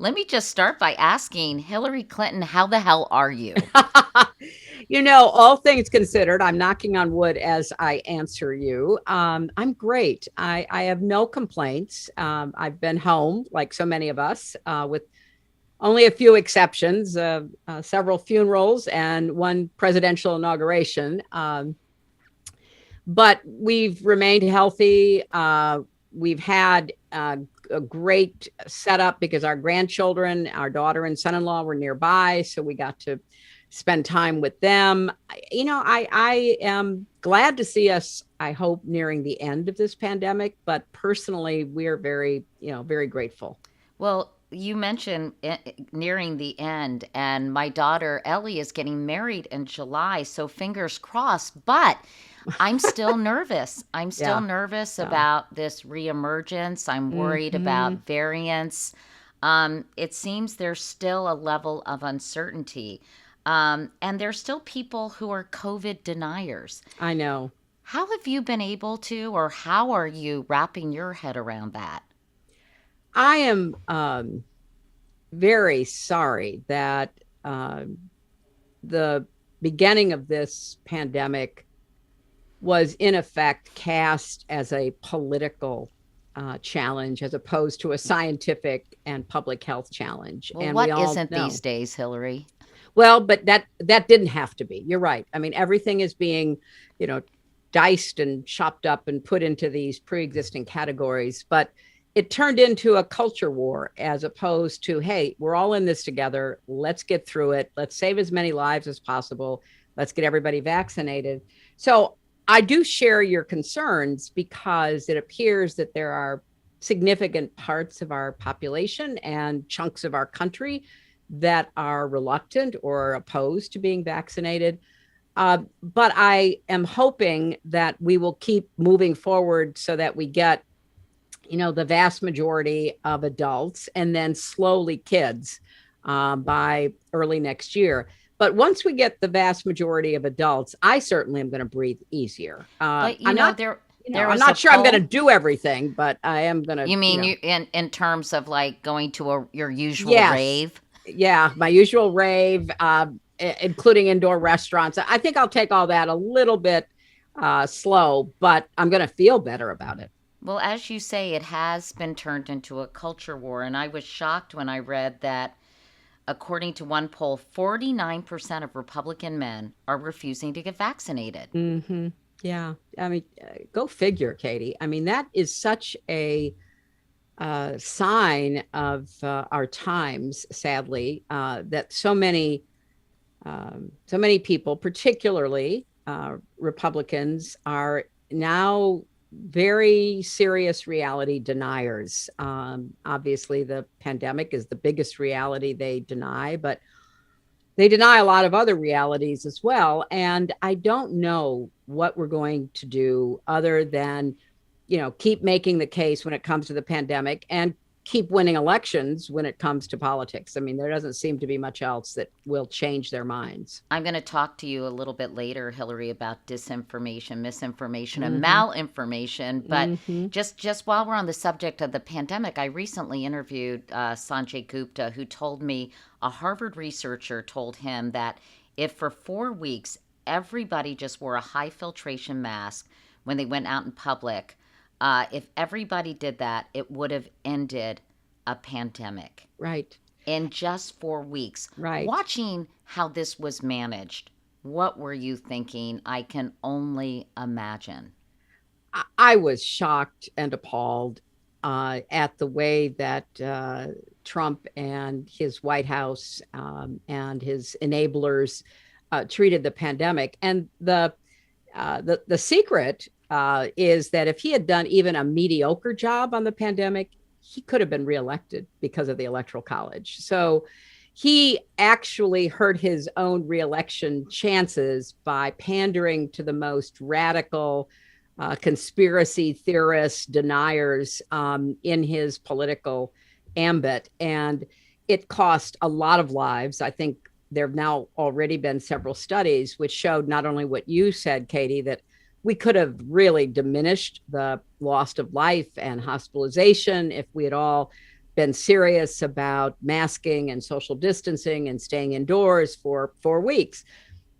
Let me just start by asking Hillary Clinton, how the hell are you? All things considered, I'm knocking on wood as I answer you. I'm great. I have no complaints. I've been home, like so many of us, with only a few exceptions, several funerals and one presidential inauguration. But we've remained healthy. We've had a great setup because our grandchildren, our daughter and son-in-law were nearby, so we got to spend time with them. I am glad to see us, I hope, nearing the end of this pandemic, but personally we're very grateful. Well, you mentioned nearing the end, and my daughter Ellie is getting married in July, so fingers crossed. But I'm still nervous. I'm still Yeah. nervous Yeah. about this reemergence. I'm worried Hmm. about variants. It seems there's still a level of uncertainty. And there's still people who are COVID deniers. I know. How have you been able to, or how are you wrapping your head around that? I am very sorry that the beginning of this pandemic was in effect cast as a political challenge as opposed to a scientific and public health challenge. Well, And we what all isn't these know. days, Hillary? Well, but that didn't have to be. You're right. I mean, everything is being, you know, diced and chopped up and put into these pre-existing categories, but it turned into a culture war as opposed to, hey, we're all in this together. Let's get through it. Let's save as many lives as possible. Let's get everybody vaccinated. So I do share your concerns because it appears that there are significant parts of our population and chunks of our country that are reluctant or opposed to being vaccinated. But I am hoping that we will keep moving forward so that we get, the vast majority of adults and then slowly kids by early next year. But once we get the vast majority of adults, I certainly am going to breathe easier. But I'm not, there I'm was a not sure I'm going to poll. do everything, but I am going to, You mean you in terms of like going to your usual yes, rave? yeah, my usual rave, including indoor restaurants. I think I'll take all that a little bit slow, but I'm going to feel better about it. Well, as you say, it has been turned into a culture war, and I was shocked when I read that according to one poll, 49% of Republican men are refusing to get vaccinated. Hmm. Yeah. I mean, go figure, Katie. I mean, that is such a sign of our times, sadly, that so many people, particularly Republicans, are now very serious reality deniers. Obviously, the pandemic is the biggest reality they deny, but they deny a lot of other realities as well. And I don't know what we're going to do other than, keep making the case when it comes to the pandemic and keep winning elections when it comes to politics. I mean, there doesn't seem to be much else that will change their minds. I'm going to talk to you a little bit later, Hillary, about disinformation, misinformation, and Mm-hmm. malinformation. But Mm-hmm. just while we're on the subject of the pandemic, I recently interviewed Sanjay Gupta, who told me a Harvard researcher told him that if for 4 weeks everybody just wore a high filtration mask when they went out in public, if everybody did that, it would have ended a pandemic Right. in just 4 weeks. Right. Watching how this was managed, what were you thinking? I can only imagine. I was shocked and appalled at the way that Trump and his White House and his enablers treated the pandemic. And the secret is that if he had done even a mediocre job on the pandemic, he could have been reelected because of the Electoral College. So he actually hurt his own reelection chances by pandering to the most radical conspiracy theorists, deniers in his political ambit. And it cost a lot of lives. I think there have now already been several studies which showed not only what you said, Katie, that we could have really diminished the loss of life and hospitalization if we had all been serious about masking and social distancing and staying indoors for 4 weeks.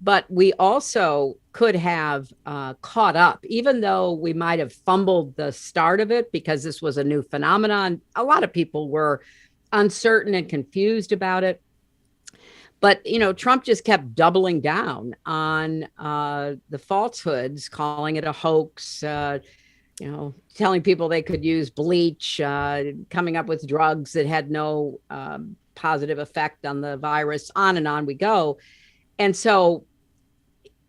But we also could have caught up, even though we might have fumbled the start of it because this was a new phenomenon. A lot of people were uncertain and confused about it. But, Trump just kept doubling down on the falsehoods, calling it a hoax, telling people they could use bleach, coming up with drugs that had no positive effect on the virus, on and on we go. And so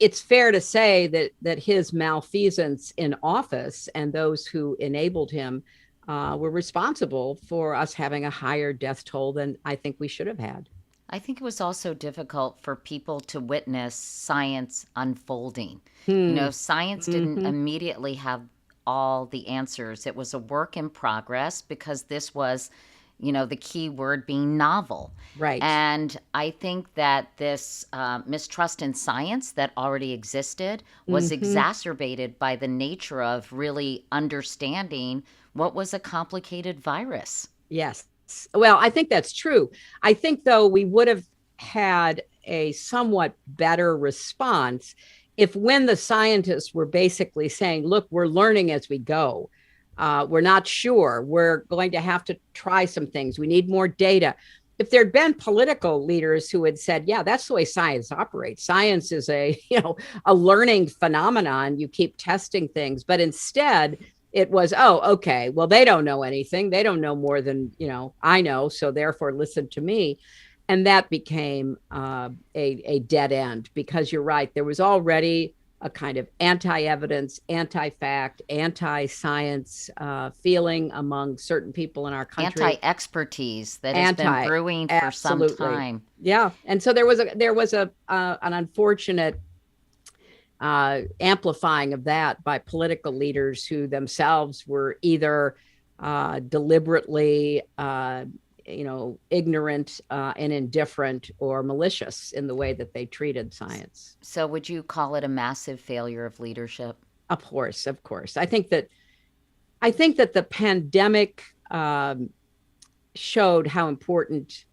it's fair to say that his malfeasance in office and those who enabled him were responsible for us having a higher death toll than I think we should have had. I think it was also difficult for people to witness science unfolding. Science didn't Mm-hmm. immediately have all the answers. It was a work in progress because this was, the key word being novel. Right. And I think that this mistrust in science that already existed was Mm-hmm. exacerbated by the nature of really understanding what was a complicated virus. Yes. Well, I think that's true. I think, though, we would have had a somewhat better response if, when the scientists were basically saying, look, we're learning as we go, we're not sure, we're going to have to try some things, we need more data. If there'd been political leaders who had said, yeah, that's the way science operates. Science is a learning phenomenon. You keep testing things. But instead, it was, oh, okay, well, they don't know anything. They don't know more than, I know. So therefore, listen to me. And that became a dead end, because you're right. There was already a kind of anti-evidence, anti-fact, anti-science feeling among certain people in our country. Anti-expertise that has been Anti, brewing for some absolutely, time. yeah. And so there was a an unfortunate amplifying of that by political leaders who themselves were either deliberately, ignorant and indifferent, or malicious in the way that they treated science. So, would you call it a massive failure of leadership? Of course, of course. I think that the pandemic showed how important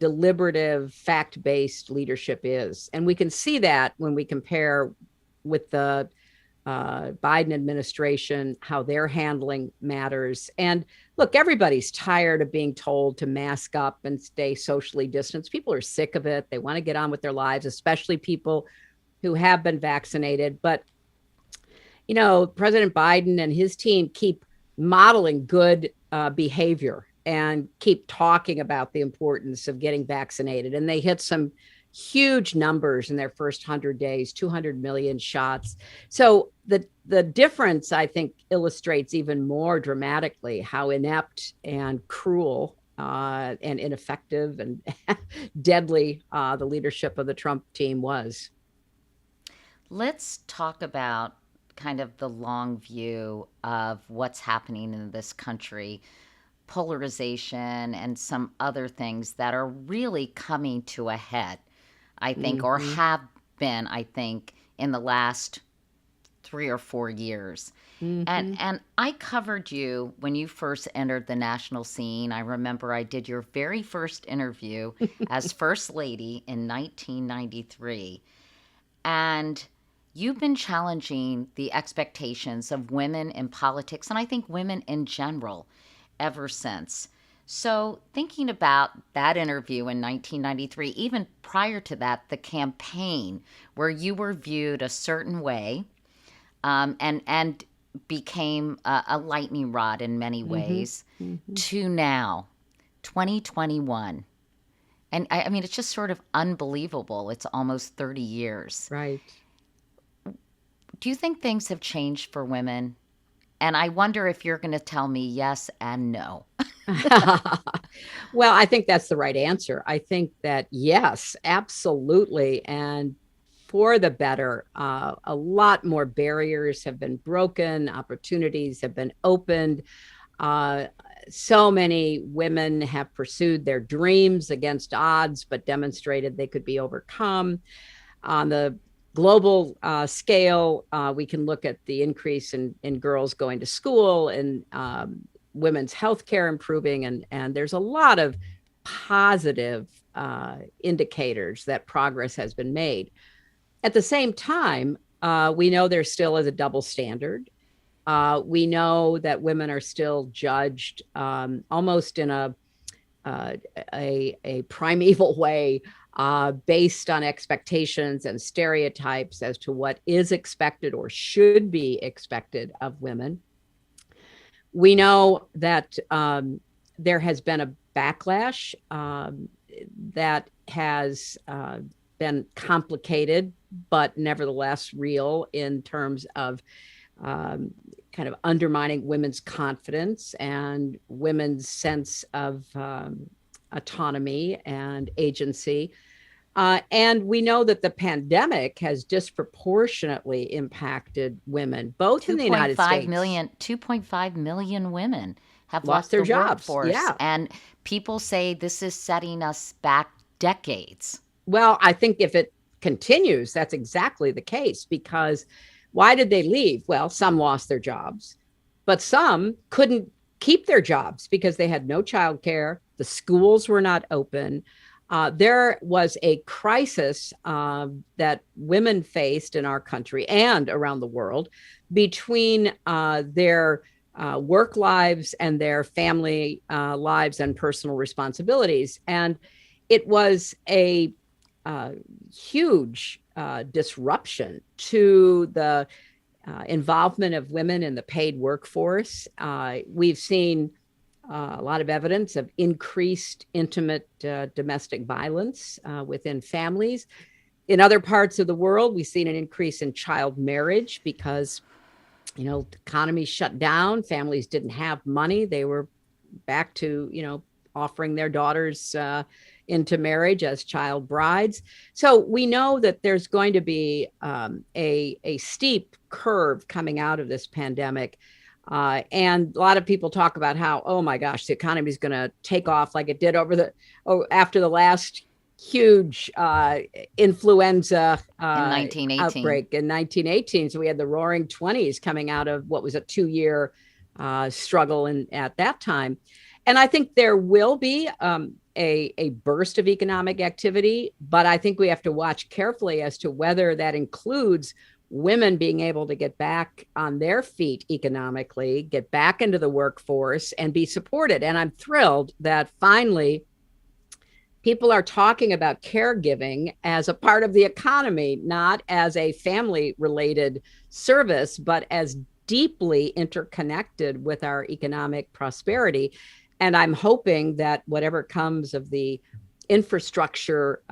deliberative, fact-based leadership is. And we can see that when we compare with the Biden administration, how they're handling matters. And look, everybody's tired of being told to mask up and stay socially distanced. People are sick of it. They want to get on with their lives, especially people who have been vaccinated. But, President Biden and his team keep modeling good behavior and keep talking about the importance of getting vaccinated. And they hit some huge numbers in their first 100 days, 200 million shots. So the difference, I think, illustrates even more dramatically how inept and cruel and ineffective and deadly the leadership of the Trump team was. Let's talk about kind of the long view of what's happening in this country, polarization, and some other things that are really coming to a head, I think, or Mm-hmm. have been, I think, in the last 3 or 4 years. And Mm-hmm. and I covered you when you first entered the national scene. I remember I did your very first interview as First Lady in 1993. And you've been challenging the expectations of women in politics, and I think women in general, ever since. So, thinking about that interview in 1993, even prior to that, the campaign where you were viewed a certain way, and became a lightning rod in many Mm-hmm. ways, Mm-hmm. to now, 2021. And I mean, it's just sort of unbelievable. It's almost 30 years. Right. Do you think things have changed for women? And I wonder if you're going to tell me yes and no. Well, I think that's the right answer. I think that yes, absolutely. And for the better, a lot more barriers have been broken, opportunities have been opened. Uh, so many women have pursued their dreams against odds, but demonstrated they could be overcome. On the global scale, we can look at the increase in girls going to school and women's health care improving, and there's a lot of positive indicators that progress has been made. At the same time, we know there still is a double standard. We know that women are still judged almost in uh, a primeval way, based on expectations and stereotypes as to what is expected or should be expected of women. We know that there has been a backlash that has been complicated, but nevertheless real in terms of kind of undermining women's confidence and women's sense of autonomy and agency. And we know that the pandemic has disproportionately impacted women, both in the United States. 2.5 million women have Lost left their the jobs. workforce. Yeah. And people say this is setting us back decades. Well, I think if it continues, that's exactly the case, because why did they leave? Well, some lost their jobs, but some couldn't keep their jobs because they had no childcare. The schools were not open. There was a crisis that women faced in our country and around the world between their work lives and their family lives and personal responsibilities. And it was a huge disruption to the involvement of women in the paid workforce. We've seen a lot of evidence of increased intimate domestic violence within families. In other parts of the world, we've seen an increase in child marriage because, the economy shut down. Families didn't have money. They were back to, offering their daughters into marriage as child brides. So we know that there's going to be a steep curve coming out of this pandemic. And a lot of people talk about how, oh my gosh, the economy is going to take off like it did after the last huge influenza in 1918. outbreak in 1918. So we had the Roaring 20s coming out of what was a 2-year struggle at that time. And I think there will be a burst of economic activity, but I think we have to watch carefully as to whether that includes women being able to get back on their feet economically, get back into the workforce and be supported. And I'm thrilled that finally people are talking about caregiving as a part of the economy, not as a family related service, but as deeply interconnected with our economic prosperity. And I'm hoping that whatever comes of the infrastructure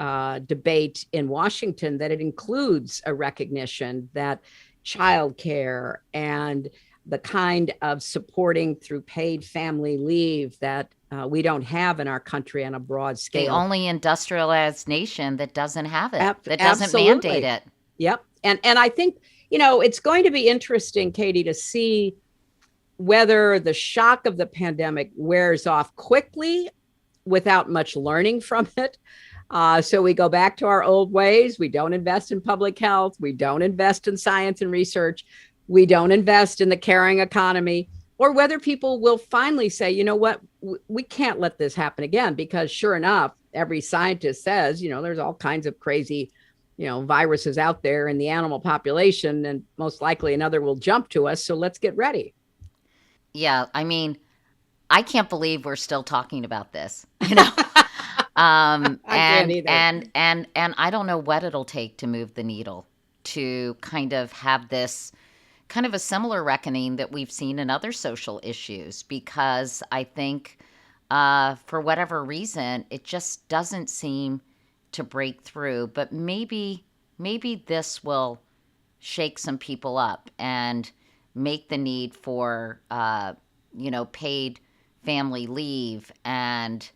debate in Washington, that it includes a recognition that childcare and the kind of supporting through paid family leave that we don't have in our country on a broad scale. The only industrialized nation that doesn't have it, that doesn't Absolutely. mandate it. Yep. And I think, it's going to be interesting, Katie, to see whether the shock of the pandemic wears off quickly without much learning from it. So we go back to our old ways. We don't invest in public health. We don't invest in science and research. We don't invest in the caring economy. Or whether people will finally say, you know what, we can't let this happen again, because sure enough, every scientist says, there's all kinds of crazy, viruses out there in the animal population, and most likely another will jump to us. So let's get ready. Yeah, I mean, I can't believe we're still talking about this, I can't either. and I don't know what it'll take to move the needle to kind of have this kind of a similar reckoning that we've seen in other social issues, because I think for whatever reason, it just doesn't seem to break through. But maybe this will shake some people up and make the need for paid family leave and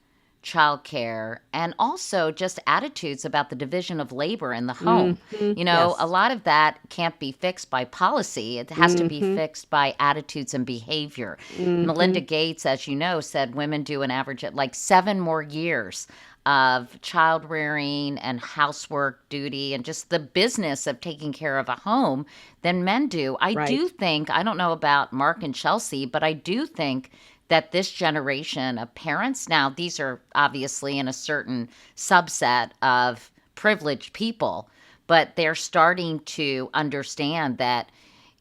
childcare, and also just attitudes about the division of labor in the home. Yes. A lot of that can't be fixed by policy. It has to be fixed by attitudes and behavior. Melinda Gates, as you know, said women do an average at like 7 more years of child rearing and housework duty and just the business of taking care of a home than men do. I Right. do think, I don't know about Mark and Chelsea, but I do think that this generation of parents, now these are obviously in a certain subset of privileged people, but they're starting to understand that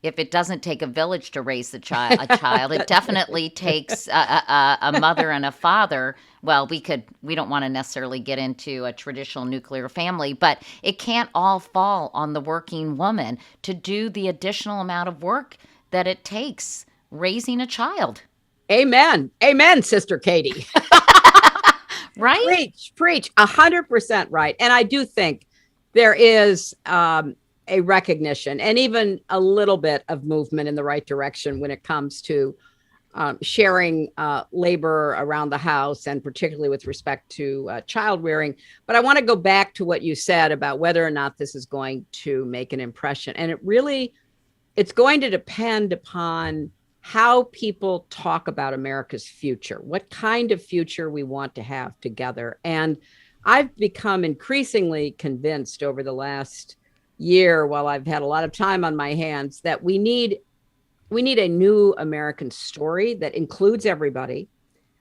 if it doesn't take a village to raise a child, it definitely takes a mother and a father. Well, we don't want to necessarily get into a traditional nuclear family, but it can't all fall on the working woman to do the additional amount of work that it takes raising a child. Amen. Amen, Sister Katie. Right? Preach. 100% right. And I do think there is a recognition and even a little bit of movement in the right direction when it comes to sharing labor around the house, and particularly with respect to child rearing. But I want to go back to what you said about whether or not this is going to make an impression. And it's going to depend upon how people talk about America's future, what kind of future we want to have together. And I've become increasingly convinced over the last year, while I've had a lot of time on my hands, that we need a new American story that includes everybody,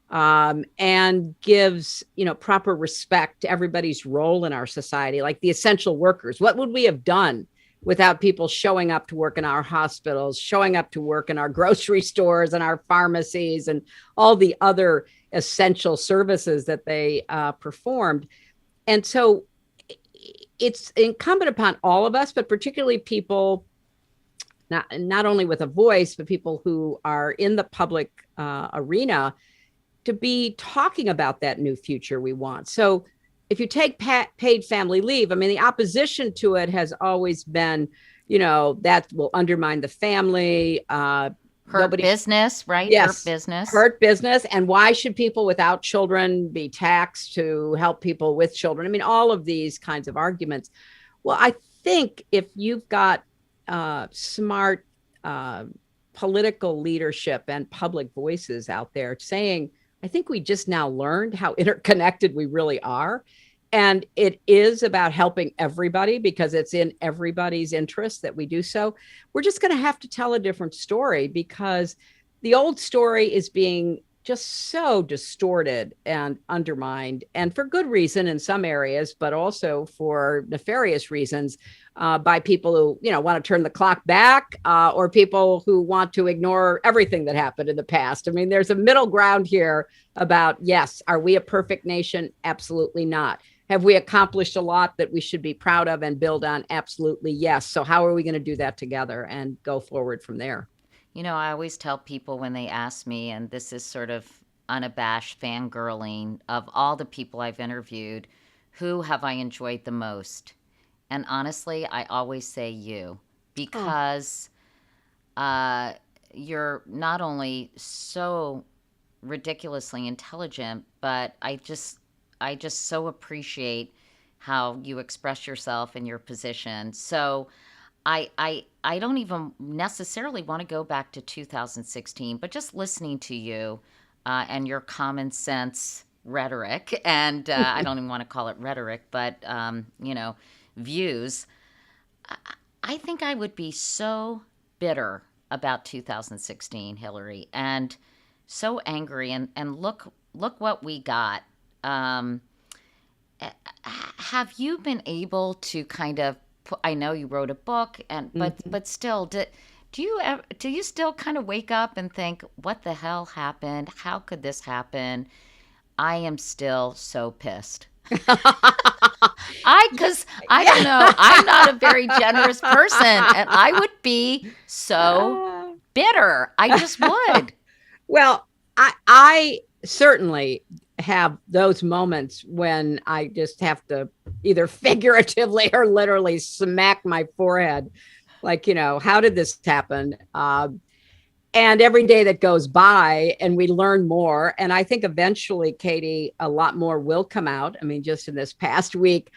and gives, proper respect to everybody's role in our society, like the essential workers. What would we have done without people showing up to work in our hospitals, showing up to work in our grocery stores and our pharmacies and all the other essential services that they performed? And so it's incumbent upon all of us, but particularly people not only with a voice, but people who are in the public arena, to be talking about that new future we want. So if you take paid family leave, I mean, the opposition to it has always been, that will undermine the family. Hurt business, right? Yes, Hurt business. And why should people without children be taxed to help people with children? I mean, all of these kinds of arguments. Well, I think if you've got smart political leadership and public voices out there saying, I think we just now learned how interconnected we really are. And it is about helping everybody because it's in everybody's interest that we do so. We're just going to have to tell a different story, because the old story is being just so distorted and undermined, and for good reason in some areas, but also for nefarious reasons, by people who, want to turn the clock back, or people who want to ignore everything that happened in the past. I mean, there's a middle ground here about, yes, are we a perfect nation? Absolutely not. Have we accomplished a lot that we should be proud of and build on? Absolutely, yes. So how are we going to do that together and go forward from there? I always tell people when they ask me, and this is sort of unabashed fangirling, of all the people I've interviewed, who have I enjoyed the most? And honestly, I always say you, because you're not only so ridiculously intelligent, but I just so appreciate how you express yourself in your position. So I don't even necessarily want to go back to 2016, but just listening to you and your common sense rhetoric, and I don't even want to call it rhetoric, but views. I, I think I would be so bitter about 2016, Hillary, and so angry. And look what we got. Um, have you been able to kind of I know you wrote a book, and but still, do you still kind of wake up and think, what the hell happened? How could this happen? I am still so pissed. Because I don't know, I'm not a very generous person, and I would be so bitter. I just would. Well, I certainly have those moments when I just have to either figuratively or literally smack my forehead. Like, how did this happen? And every day that goes by and we learn more. And I think eventually, Katie, a lot more will come out. I mean, just in this past week,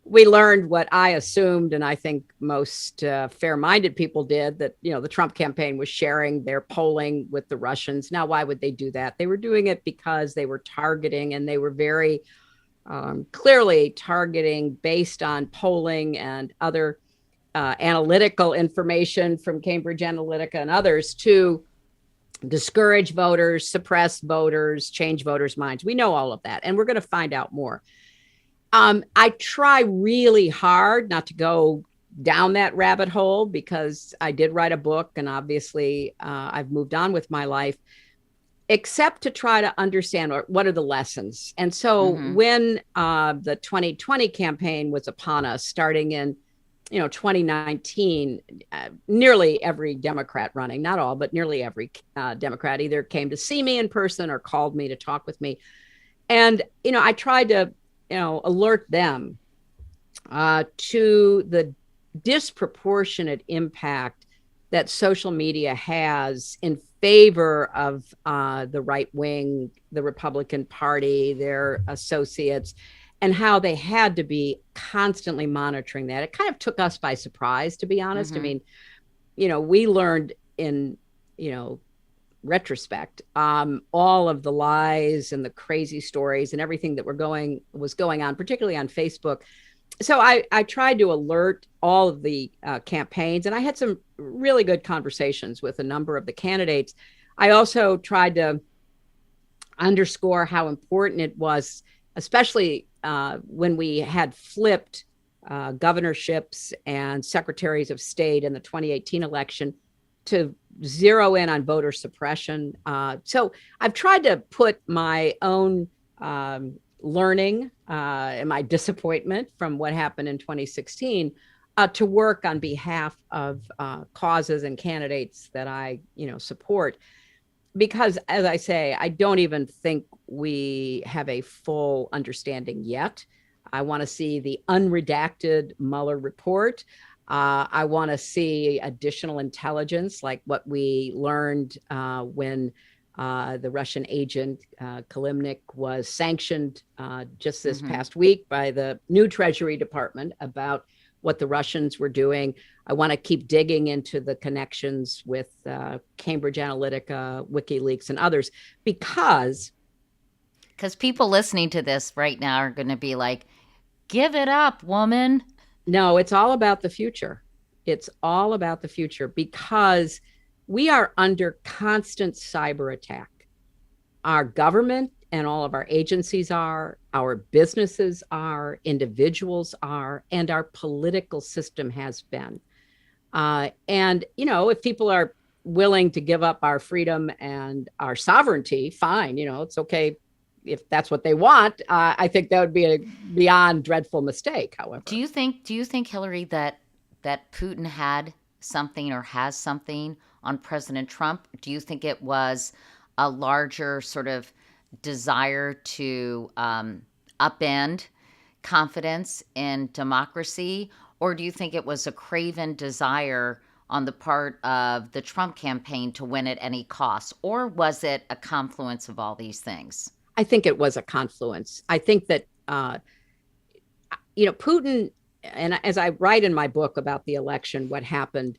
we learned what I assumed, and I think most fair-minded people did, that, the Trump campaign was sharing their polling with the Russians. Now, why would they do that? They were doing it because they were targeting, and they were very clearly targeting based on polling and other analytical information from Cambridge Analytica and others to discourage voters, suppress voters, change voters' minds. We know all of that, and we're going to find out more. I try really hard not to go down that rabbit hole because I did write a book, and obviously I've moved on with my life, except to try to understand what are the lessons. And so Mm-hmm. when the 2020 campaign was upon us, starting in 2019, nearly every Democrat running, not all, but nearly every Democrat either came to see me in person or called me to talk with me. And, I tried to, alert them to the disproportionate impact that social media has in favor of the right wing, the Republican Party, their associates, and how they had to be constantly monitoring that. It kind of took us by surprise, to be honest. I Mm-hmm. mean, we learned in, retrospect, all of the lies and the crazy stories and everything that was going on, particularly on Facebook. So I tried to alert all of the campaigns, and I had some really good conversations with a number of the candidates. I also tried to underscore how important it was, especially when we had flipped governorships and secretaries of state in the 2018 election, to zero in on voter suppression. So I've tried to put my own learning and my disappointment from what happened in 2016 to work on behalf of causes and candidates that I, support. Because, as I say, I don't even think we have a full understanding yet. I want to see the unredacted Mueller report. I want to see additional intelligence, like what we learned when the Russian agent Kalimnik was sanctioned just this Mm-hmm. past week by the new Treasury Department about what the Russians were doing. I want to keep digging into the connections with Cambridge Analytica, WikiLeaks, and others, because people listening to this right now are going to be like, give it up, woman. no, it's all about the future. It's all about the future because we are under constant cyber attack. Our government and all of our agencies are, our businesses are, individuals are, and our political system has been. And, if people are willing to give up our freedom and our sovereignty, fine, it's okay if that's what they want. I think that would be a beyond dreadful mistake, Do however. you think do you think Hillary that Putin had something or has something on President Trump? Do you think it was a larger sort of desire to upend confidence in democracy, or do you think it was a craven desire on the part of the Trump campaign to win at any cost, or was it a confluence of all these things? I think it was a confluence. I think that, Putin, and as I write in my book about the election, what happened,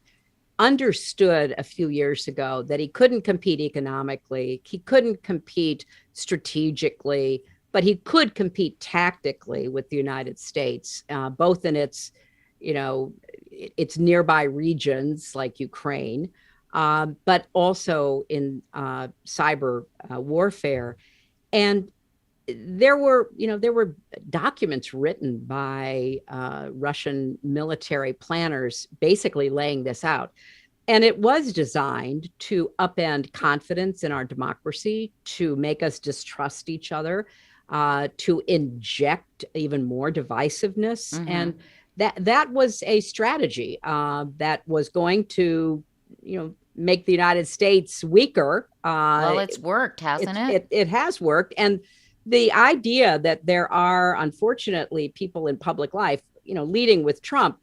understood a few years ago that he couldn't compete economically, he couldn't compete strategically, but he could compete tactically with the United States, both in its nearby regions like Ukraine, but also in cyber warfare. And there were documents written by Russian military planners basically laying this out. And it was designed to upend confidence in our democracy, to make us distrust each other, to inject even more divisiveness. Mm-hmm. And that was a strategy that was going to, make the United States weaker. Well, it's worked, hasn't it? It has worked. And the idea that there are, unfortunately, people in public life, leading with Trump,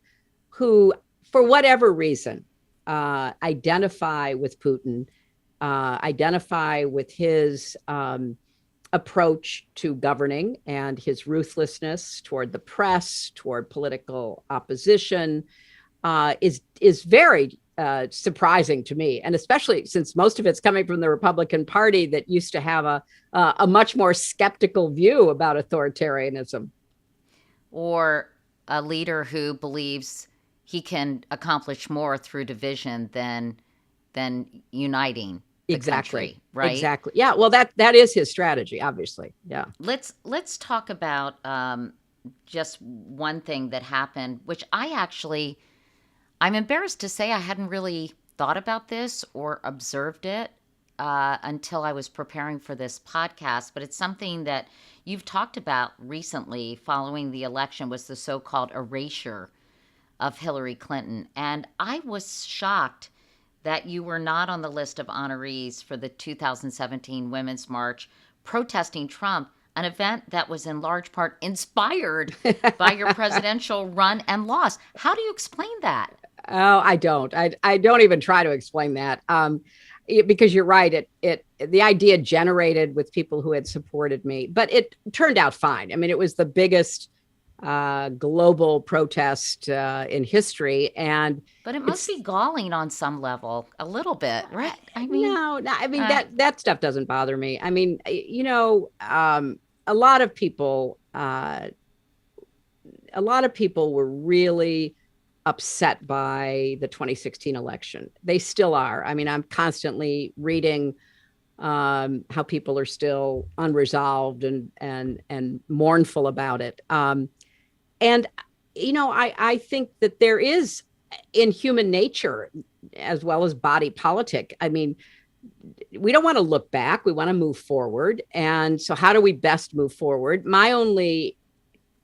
who, for whatever reason, identify with Putin, identify with his approach to governing and his ruthlessness toward the press, toward political opposition, is very surprising to me, and especially since most of it's coming from the Republican Party that used to have a much more skeptical view about authoritarianism. Or a leader who believes he can accomplish more through division than uniting. the Exactly. country, right? Exactly. Yeah. Well, that is his strategy, obviously. Yeah. Let's talk about just one thing that happened, which I'm embarrassed to say I hadn't really thought about this or observed it until I was preparing for this podcast. But it's something that you've talked about recently following the election was the so-called erasure of Hillary Clinton. And I was shocked that you were not on the list of honorees for the 2017 Women's March protesting Trump, an event that was in large part inspired by your presidential run and loss. How do you explain that? Oh, I don't. I don't even try to explain that. Because you're right. The idea generated with people who had supported me, but it turned out fine. I mean, it was the biggest global protest in history, and But it must it's be galling on some level, a little bit, right? I mean, no. I mean uh, that stuff doesn't bother me. I mean, a lot of people, were really upset by the 2016 election. They still are. I mean, I'm constantly reading how people are still unresolved and mournful about it. And I think that there is in human nature as well as body politic. I mean, we don't want to look back. We want to move forward. And so, how do we best move forward? My only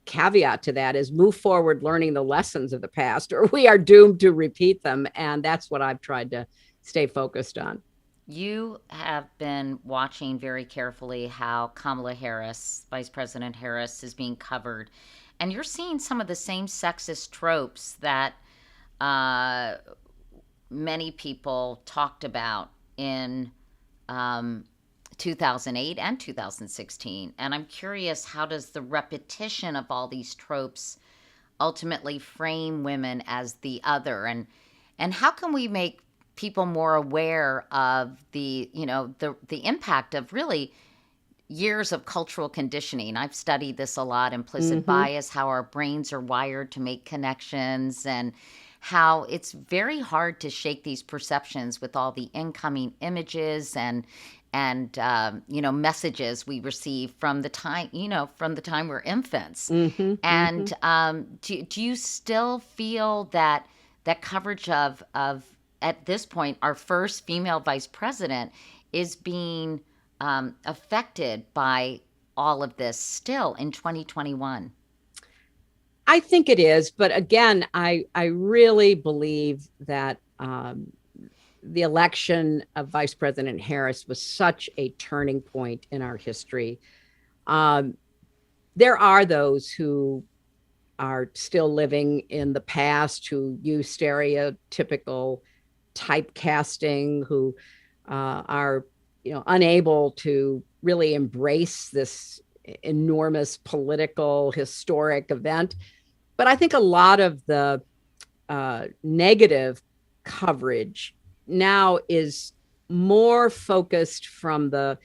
caveat to that is move forward learning the lessons of the past, or we are doomed to repeat them. And that's what I've tried to stay focused on. you have been watching very carefully how Kamala Harris, Vice President Harris, is being covered. And you're seeing some of the same sexist tropes that uh, many people talked about in um, 2008 and 2016. And I'm curious, how does the repetition of all these tropes ultimately frame women as the other? And how can we make people more aware of the impact of really years of cultural conditioning? I've studied this a lot, implicit Mm-hmm. bias, how our brains are wired to make connections, and how it's very hard to shake these perceptions with all the incoming images and messages we receive from the time we're infants. Mm-hmm. Mm-hmm. And do you still feel that coverage of at this point our first female vice president is being affected by all of this still in 2021? I think it is, but again, I really believe that the election of Vice President Harris was such a turning point in our history. Um, there are those who are still living in the past, who use stereotypical typecasting, who are unable to really embrace this enormous political historic event. But I think a lot of the negative coverage now is more focused from the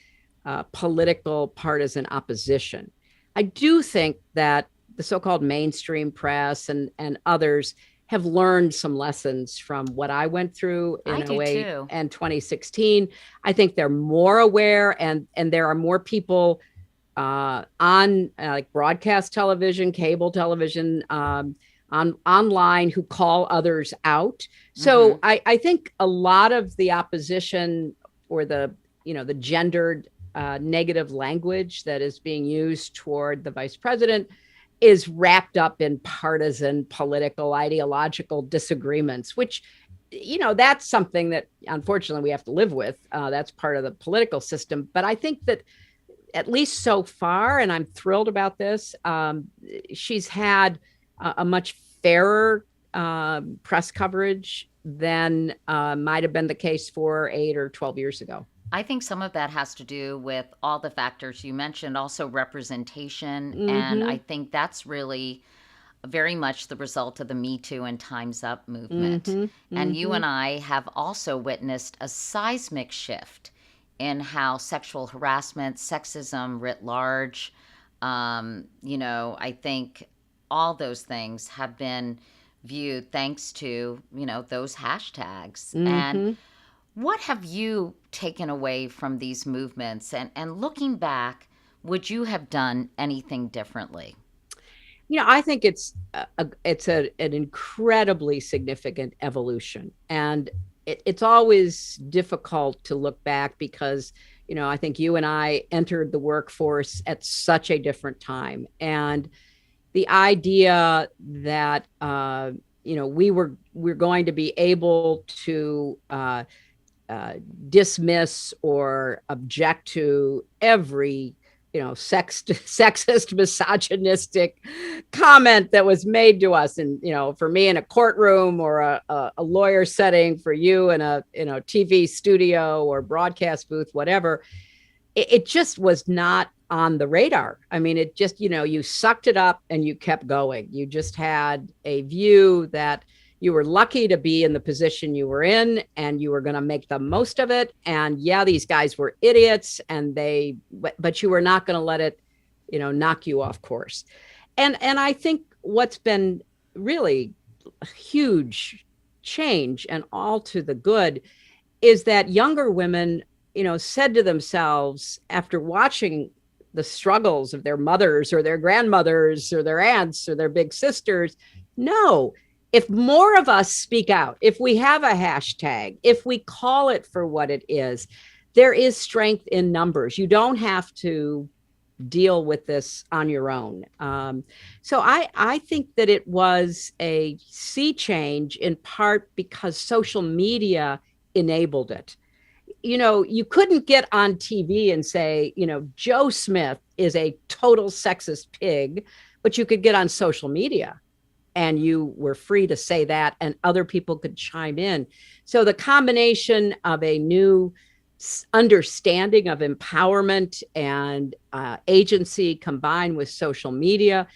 political partisan opposition. I do think that the so-called mainstream press and others have learned some lessons from what I went through I in do '08 too. and 2016. I think they're more aware, and there are more people on like broadcast television, cable television, online who call others out. Mm-hmm. So I think a lot of the opposition or the gendered negative language that is being used toward the vice president is wrapped up in partisan, political, ideological disagreements, which that's something that unfortunately we have to live with. That's part of the political system. But I think that at least so far, and I'm thrilled about this, she's had a much fairer press coverage than might have been the case for 8 or 12 years ago. I think some of that has to do with all the factors you mentioned, also representation. And I Mm-hmm. think that's really very much the result of the MeToo and Time's Up movement. Mm-hmm. And you Mm-hmm. and I have also witnessed a seismic shift in how sexual harassment, sexism writ large, I think all those things have been viewed thanks to those hashtags. And Mm-hmm. What have you taken away from these movements? And looking back, would you have done anything differently? I think an incredibly significant evolution, and it's always difficult to look back because I think you and I entered the workforce at such a different time, and the idea that we're going to be able to dismiss or object to every sexist, misogynistic comment that was made to us, and for me in a courtroom or a lawyer setting, for you in a TV studio or broadcast booth, whatever. It just was not on the radar. I mean, it just, you sucked it up and you kept going. You just had a view that you were lucky to be in the position you were in and you were going to make the most of it. And yeah, these guys were idiots but you were not going to let it, knock you off course. And I think what's been really a huge change, and all to the good, is that younger women, said to themselves after watching the struggles of their mothers or their grandmothers or their aunts or their big sisters, no, if more of us speak out, if we have a hashtag, if we call it for what it is, there is strength in numbers. You don't have to deal with this on your own. So I think that it was a sea change in part because social media enabled it. You couldn't get on TV and say, Joe Smith is a total sexist pig, but you could get on social media and you were free to say that and other people could chime in. So the combination of a new understanding of empowerment and agency combined with social media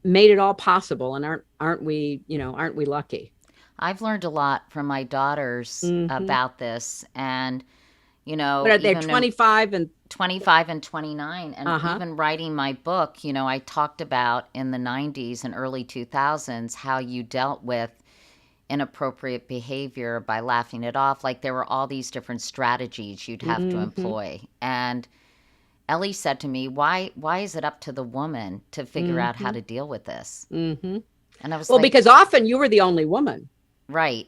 made it all possible. And aren't we lucky? I've learned a lot from my daughters about this. And, what are they, 25 and 25 and 29. And even writing my book, I talked about in the 90s and early 2000s how you dealt with inappropriate behavior by laughing it off. Like there were all these different strategies you'd have to employ. And Ellie said to me, why is it up to the woman to figure out how to deal with this? And I was because often you were the only woman. Right.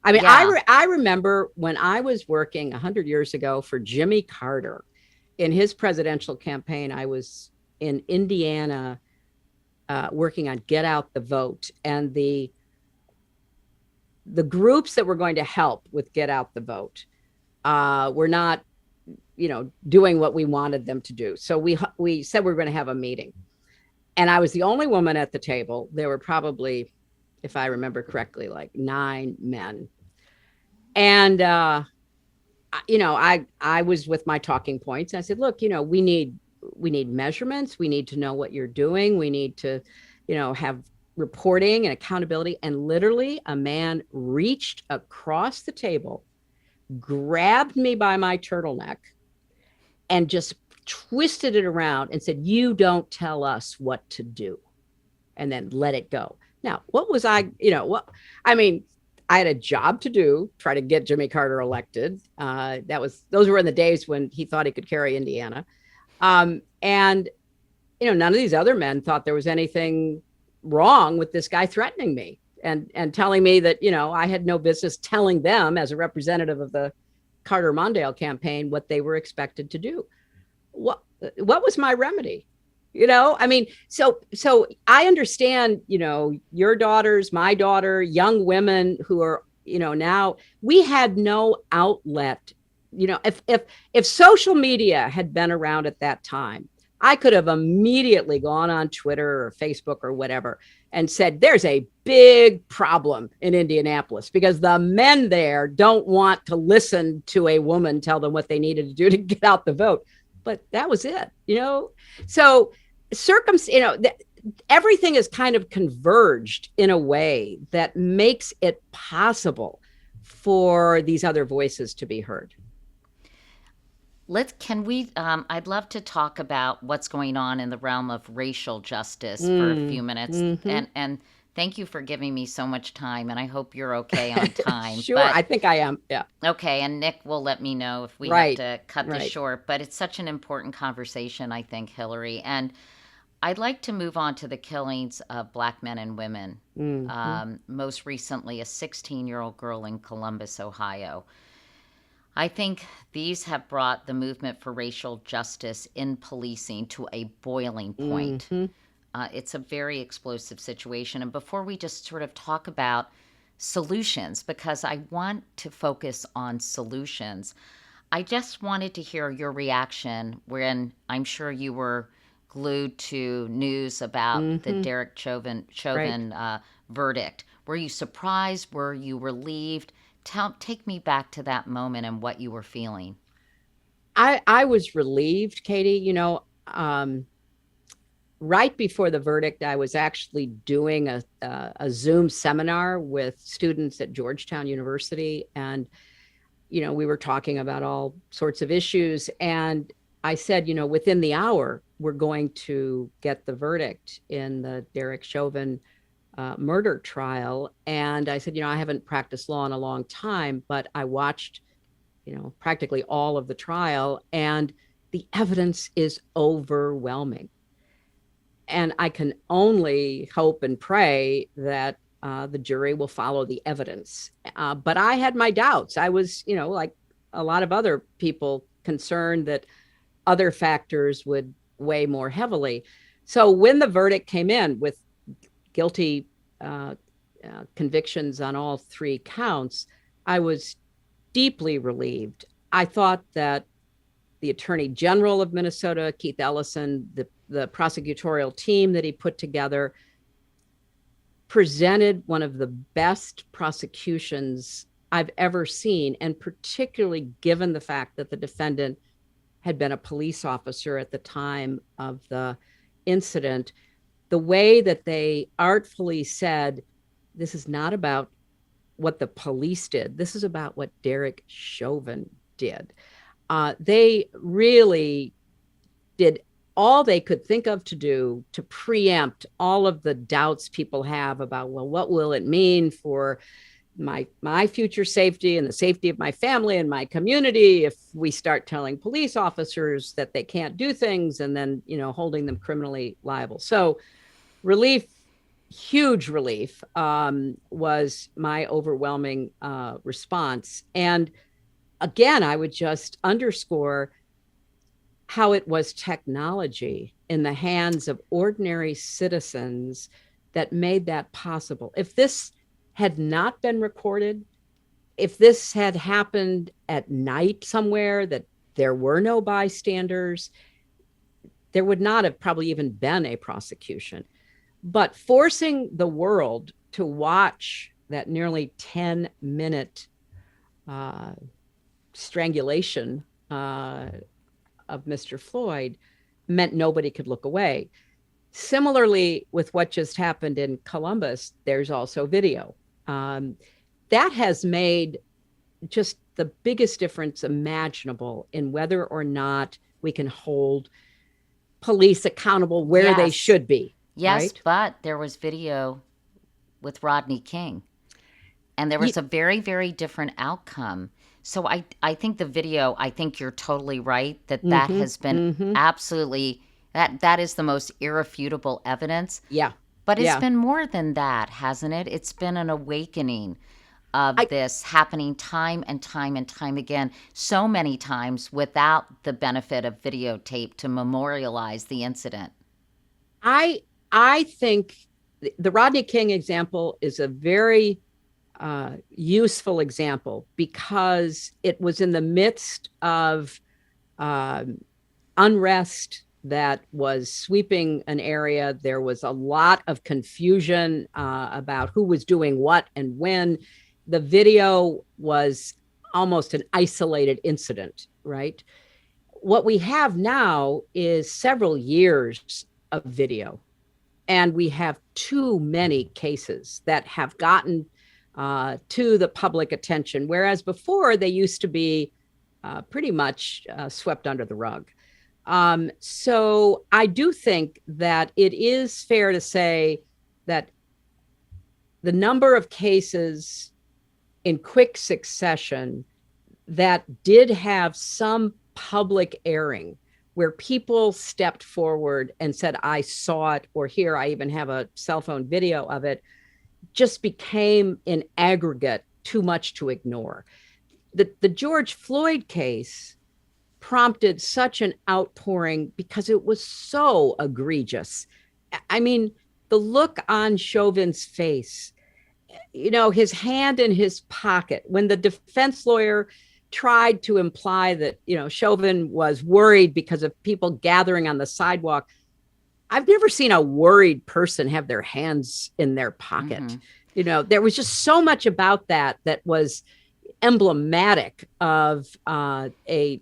I mean, yeah. I remember when I was working 100 years ago for Jimmy Carter in his presidential campaign. I was in Indiana working on Get Out the Vote, and the groups that were going to help with Get Out the Vote were not, doing what we wanted them to do. So we said we were going to have a meeting, and I was the only woman at the table. There were probably, if I remember correctly, like 9 men. And, I was with my talking points. And I said, look, we need measurements. We need to know what you're doing. We need to, have reporting and accountability. And literally a man reached across the table, grabbed me by my turtleneck and just twisted it around and said, you don't tell us what to do, and then let it go. Now, what was I had a job to do, try to get Jimmy Carter elected. Those were in the days when he thought he could carry Indiana. And, none of these other men thought there was anything wrong with this guy threatening me and telling me that, I had no business telling them as a representative of the Carter Mondale campaign what they were expected to do. What was my remedy? So I understand, your daughters, my daughter, young women who are, now we had no outlet. If social media had been around at that time, I could have immediately gone on Twitter or Facebook or whatever and said, there's a big problem in Indianapolis because the men there don't want to listen to a woman tell them what they needed to do to get out the vote. But that was it, So everything is kind of converged in a way that makes it possible for these other voices to be heard. I'd love to talk about what's going on in the realm of racial justice for a few minutes. And Thank you for giving me so much time, and I hope you're okay on time. Sure, But I think I am. Yeah. okay, and Nick will let me know if we have Right. to cut this Right. short. But it's such an important conversation, I think, Hillary. And I'd like to move on to the killings of black men and women. Hmm. Most recently, a 16-year-old girl in Columbus, Ohio. I think these have brought the movement for racial justice in policing to a boiling point. Hmm. It's a very explosive situation. And before we just sort of talk about solutions, because I want to focus on solutions, I just wanted to hear your reaction when I'm sure you were glued to news about the Hmm. Derek Right. Chauvin verdict. Were you surprised? Were you relieved? Take me back to that moment and what you were feeling. I was relieved, Katie. Right before the verdict, I was actually doing a Zoom seminar with students at Georgetown University, and we were talking about all sorts of issues. And I said, within the hour, we're going to get the verdict in the Derek Chauvin murder trial. And I said, I haven't practiced law in a long time, but I watched, practically all of the trial, and the evidence is overwhelming. And I can only hope and pray that the jury will follow the evidence. But I had my doubts. I was, like a lot of other people, concerned that other factors would weigh more heavily. So when the verdict came in with guilty uh, convictions on all three counts, I was deeply relieved. I thought that the Attorney General of Minnesota, Keith Ellison, the prosecutorial team that he put together, presented one of the best prosecutions I've ever seen, and particularly given the fact that the defendant had been a police officer at the time of the incident. The way that they artfully said, this is not about what the police did, this is about what Derek Chauvin did. They really did all they could think of to do to preempt all of the doubts people have about, well, what will it mean for my future safety and the safety of my family and my community if we start telling police officers that they can't do things, and then holding them criminally liable. So relief, huge relief, was my overwhelming response. And again, I would just underscore how it was technology in the hands of ordinary citizens that made that possible. If this had not been recorded, if this had happened at night somewhere, that there were no bystanders, there would not have probably even been a prosecution. But forcing the world to watch that nearly 10-minute uh, strangulation of Mr. Floyd meant nobody could look away. Similarly, with what just happened in Columbus, there's also video. Um, that has made just the biggest difference imaginable in whether or not we can hold police accountable where they Yes, should be, yes, right? but there was video with Rodney King, and there was Ye- a very, very different outcome. So I think the video, I think you're totally right that that mm-hmm, has been mm-hmm. absolutely, that is the most irrefutable evidence. Yeah, But it's yeah. been more than that, hasn't it? It's been an awakening of I this happening time and time and time again, so many times without the benefit of videotape to memorialize the incident. I I think the Rodney King example is a very useful example because it was in the midst of uh, unrest that was sweeping an area. There was a lot of confusion about who was doing what and when. The video was almost an isolated incident, right? What we have now is several years of video, and we have too many cases that have gotten to the public attention, whereas before they used to be pretty much swept under the rug. So I do think that it is fair to say that the number of cases in quick succession that did have some public airing where people stepped forward and said, I saw it, or here, I even have a cell phone video of it, just became in aggregate too much to ignore. The George Floyd case prompted such an outpouring because it was so egregious. I mean, the look on Chauvin's face, his hand in his pocket when the defense lawyer tried to imply that, Chauvin was worried because of people gathering on the sidewalk. I've never seen a worried person have their hands in their pocket. Mm-hmm. There was just so much about that was emblematic of a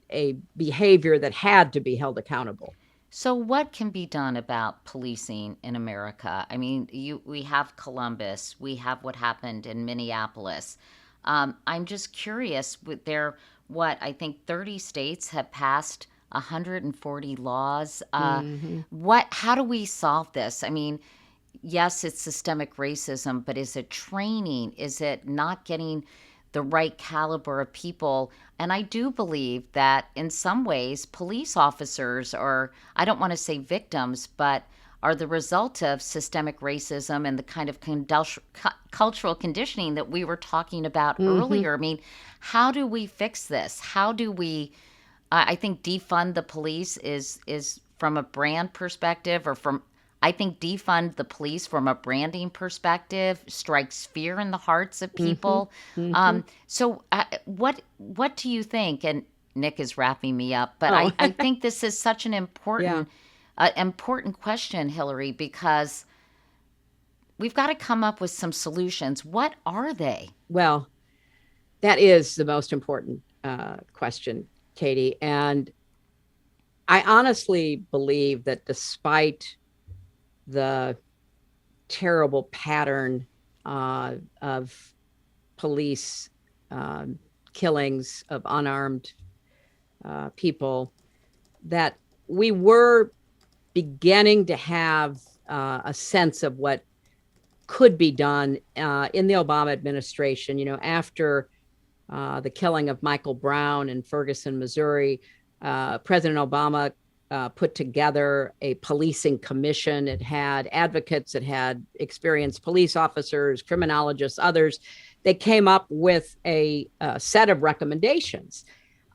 behavior that had to be held accountable. So what can be done about policing in America? I mean, we have Columbus, we have what happened in Minneapolis. I'm just curious, I think 30 states have passed 140 laws. How do we solve this? I mean, yes, it's systemic racism, but is it training? Is it not getting the right caliber of people? And I do believe that in some ways, police officers are, I don't want to say victims, but are the result of systemic racism and the kind of cultural conditioning that we were talking about earlier. I mean, how do we fix this? How do we, I think defund the police is from a brand perspective, I think defund the police from a branding perspective strikes fear in the hearts of people. So what do you think? And Nick is wrapping me up, but I think this is such an important important question, Hillary, because we've got to come up with some solutions. What are they? Well, that is the most important question, Katie. And I honestly believe that despite the terrible pattern of police killings of unarmed people, that we were beginning to have a sense of what could be done in the Obama administration. After the killing of Michael Brown in Ferguson, Missouri, President Obama put together a policing commission. It had advocates, it had experienced police officers, criminologists, others. They came up with a set of recommendations.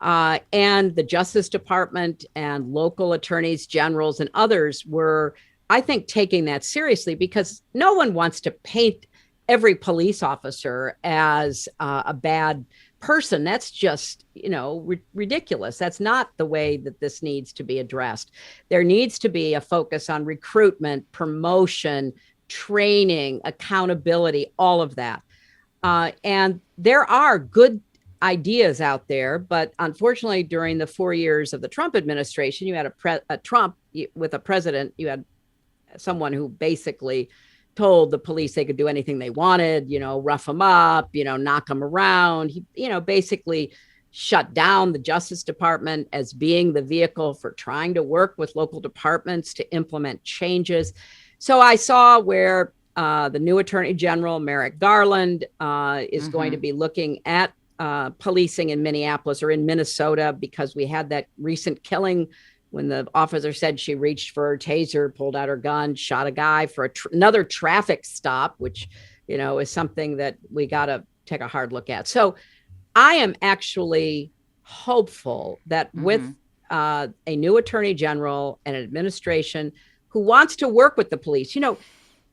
And the Justice Department and local attorneys generals and others were, I think, taking that seriously, because no one wants to paint every police officer as a bad person. That's just, ridiculous. That's not the way that this needs to be addressed. There needs to be a focus on recruitment, promotion, training, accountability, all of that. And there are good ideas out there, but unfortunately, during the 4 years of the Trump administration, you had a Trump with a president. You had someone who basically told the police they could do anything they wanted, rough them up, knock them around. He, basically shut down the Justice Department as being the vehicle for trying to work with local departments to implement changes. So I saw where the new Attorney General, Merrick Garland, is going to be looking at policing in Minneapolis or in Minnesota, because we had that recent killing when the officer said she reached for her taser, pulled out her gun, shot a guy for another traffic stop, which, is something that we got to take a hard look at. So I am actually hopeful that with a new Attorney General and an administration who wants to work with the police,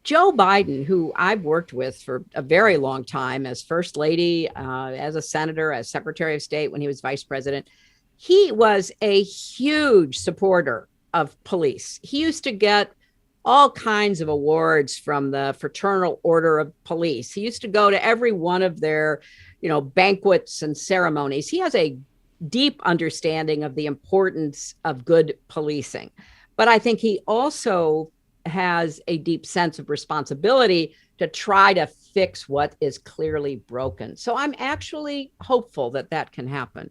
Joe Biden, who I've worked with for a very long time as First Lady, as a senator, as Secretary of State when he was vice president, he was a huge supporter of police. He used to get all kinds of awards from the Fraternal Order of Police. He used to go to every one of their, banquets and ceremonies. He has a deep understanding of the importance of good policing. But I think he also has a deep sense of responsibility to try to fix what is clearly broken. So I'm actually hopeful that that can happen.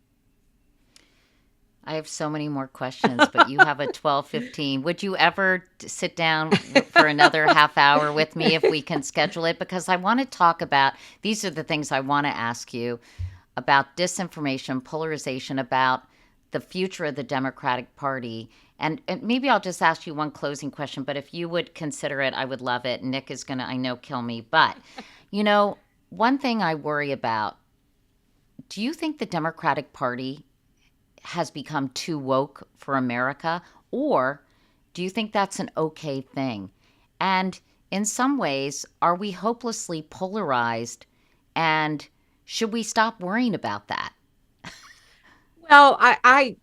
I have so many more questions, but you have a 12:15. Would you ever sit down for another half hour with me if we can schedule it? Because I want to talk about, these are the things I want to ask you about: disinformation, polarization, about the future of the Democratic Party. And maybe I'll just ask you one closing question, but if you would consider it, I would love it. Nick is going to, I know, kill me. But, you know, one thing I worry about: do you think the Democratic Party has become too woke for America? Or do you think that's an okay thing? And in some ways, are we hopelessly polarized? And should we stop worrying about that? Well, I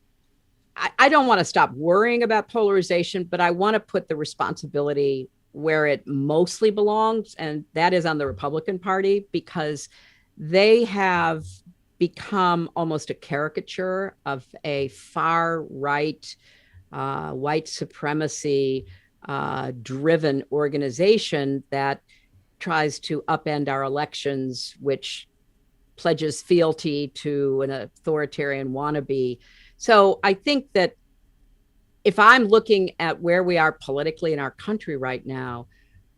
don't want to stop worrying about polarization, but I want to put the responsibility where it mostly belongs, and that is on the Republican Party, because they have become almost a caricature of a far right, white supremacy driven organization that tries to upend our elections, which pledges fealty to an authoritarian wannabe. So I think that if I'm looking at where we are politically in our country right now,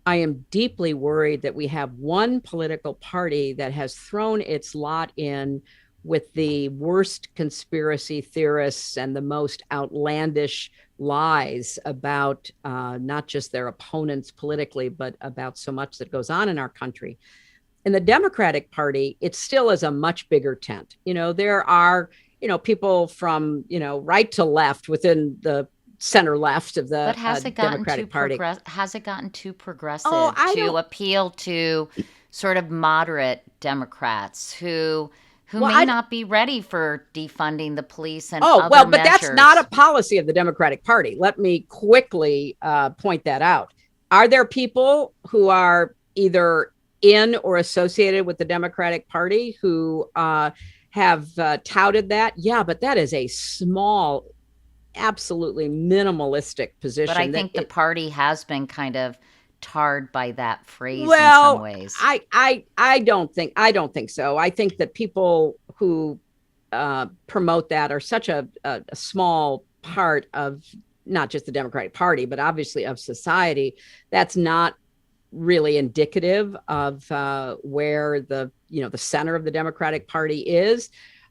I am deeply worried that we have one political party that has thrown its lot in with the worst conspiracy theorists and the most outlandish lies about not just their opponents politically, but about so much that goes on in our country. In the Democratic Party, it still is a much bigger tent. There are, people from, right to left within the center left of the But has it gotten too Democratic Party. has it gotten too Oh, progressive I to don't. appeal to sort of moderate Democrats who Well, may I. not be ready for defunding the police and Oh, other well, but that's not a measures? policy of the Democratic Party. Let me quickly point that out. Are there people who are either in or associated with the Democratic Party who have touted that? Yeah, but that is a small, absolutely minimalistic But I position. That think the it, party has been kind of tarred by that phrase in some well, ways. I don't think so. I think that people who promote that are such a small part of not just the Democratic Party, but obviously of society. That's not really indicative of where the center of the Democratic Party is.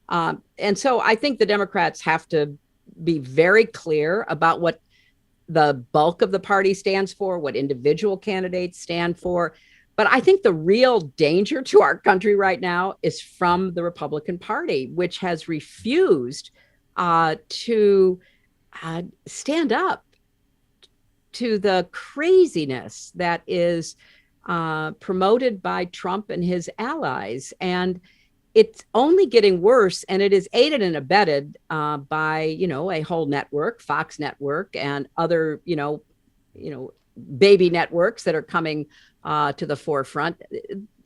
And so I think the Democrats have to be very clear about what the bulk of the party stands for, what individual candidates stand for. But I think the real danger to our country right now is from the Republican Party, which has refused to stand up to the craziness that is promoted by Trump and his allies. And it's only getting worse, and it is aided and abetted by a whole network, Fox Network, and other baby networks that are coming to the forefront.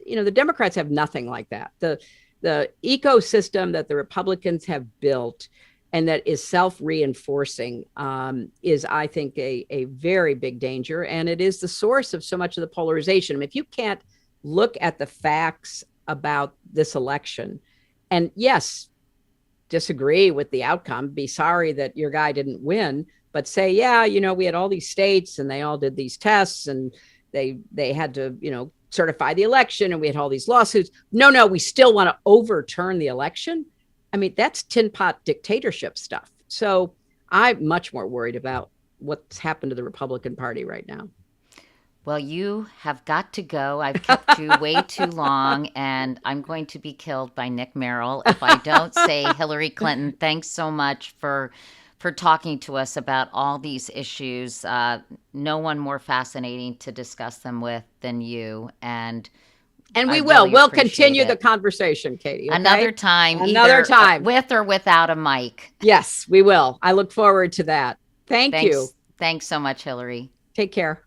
The Democrats have nothing like that. The ecosystem that the Republicans have built and that is self-reinforcing is, I think, a very big danger, and it is the source of so much of the polarization. I mean, if you can't look at the facts about this election and, yes, disagree with the outcome, be sorry that your guy didn't win, but say, yeah, we had all these states and they all did these tests and they had to, certify the election and we had all these lawsuits. No, we still want to overturn the election. I mean, that's tin pot dictatorship stuff. So I'm much more worried about what's happened to the Republican Party right now. Well, you have got to go. I've kept you way too long, and I'm going to be killed by Nick Merrill if I don't say Hillary Clinton. Thanks so much for talking to us about all these issues. No one more fascinating to discuss them with than you, and And I we will. really We'll appreciate continue the it. conversation, Katie. Another Okay. time, Another either time. with or without a mic. Yes, we will. I look forward to that. Thank you. Thanks so much, Hillary. Take care.